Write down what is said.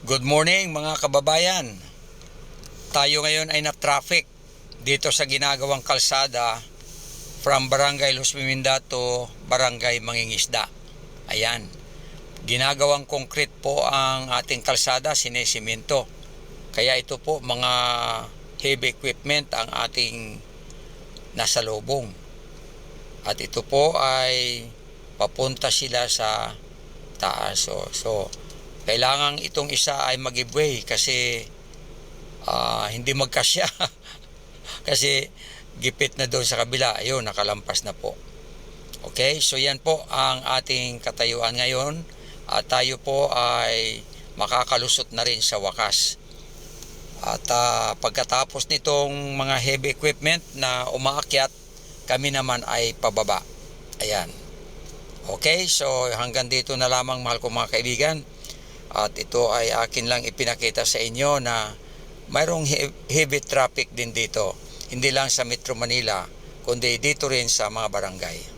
Good morning mga kababayan. Tayo ngayon ay na-traffic dito sa ginagawang kalsada from Barangay Los Miminda to Barangay Mangingisda. Ayan. Ginagawang concrete po ang ating kalsada, sinesemento. Kaya ito po mga heavy equipment ang ating nasa lubong. At ito po ay papunta sila sa taas. So kailangan itong isa ay mag-give way kasi hindi magkasya. Kasi gipit na doon sa kabila. Ayun, nakalampas na po. Okay, so yan po ang ating katayuan ngayon. At tayo po ay makakalusot na rin sa wakas. At pagkatapos nitong mga heavy equipment na umaakyat, kami naman ay pababa. Ayan. Okay, so hanggang dito na lamang mahal kong mga kaibigan. At ito ay akin lang ipinakita sa inyo na mayroong heavy traffic din dito. Hindi lang sa Metro Manila, kundi dito rin sa mga barangay.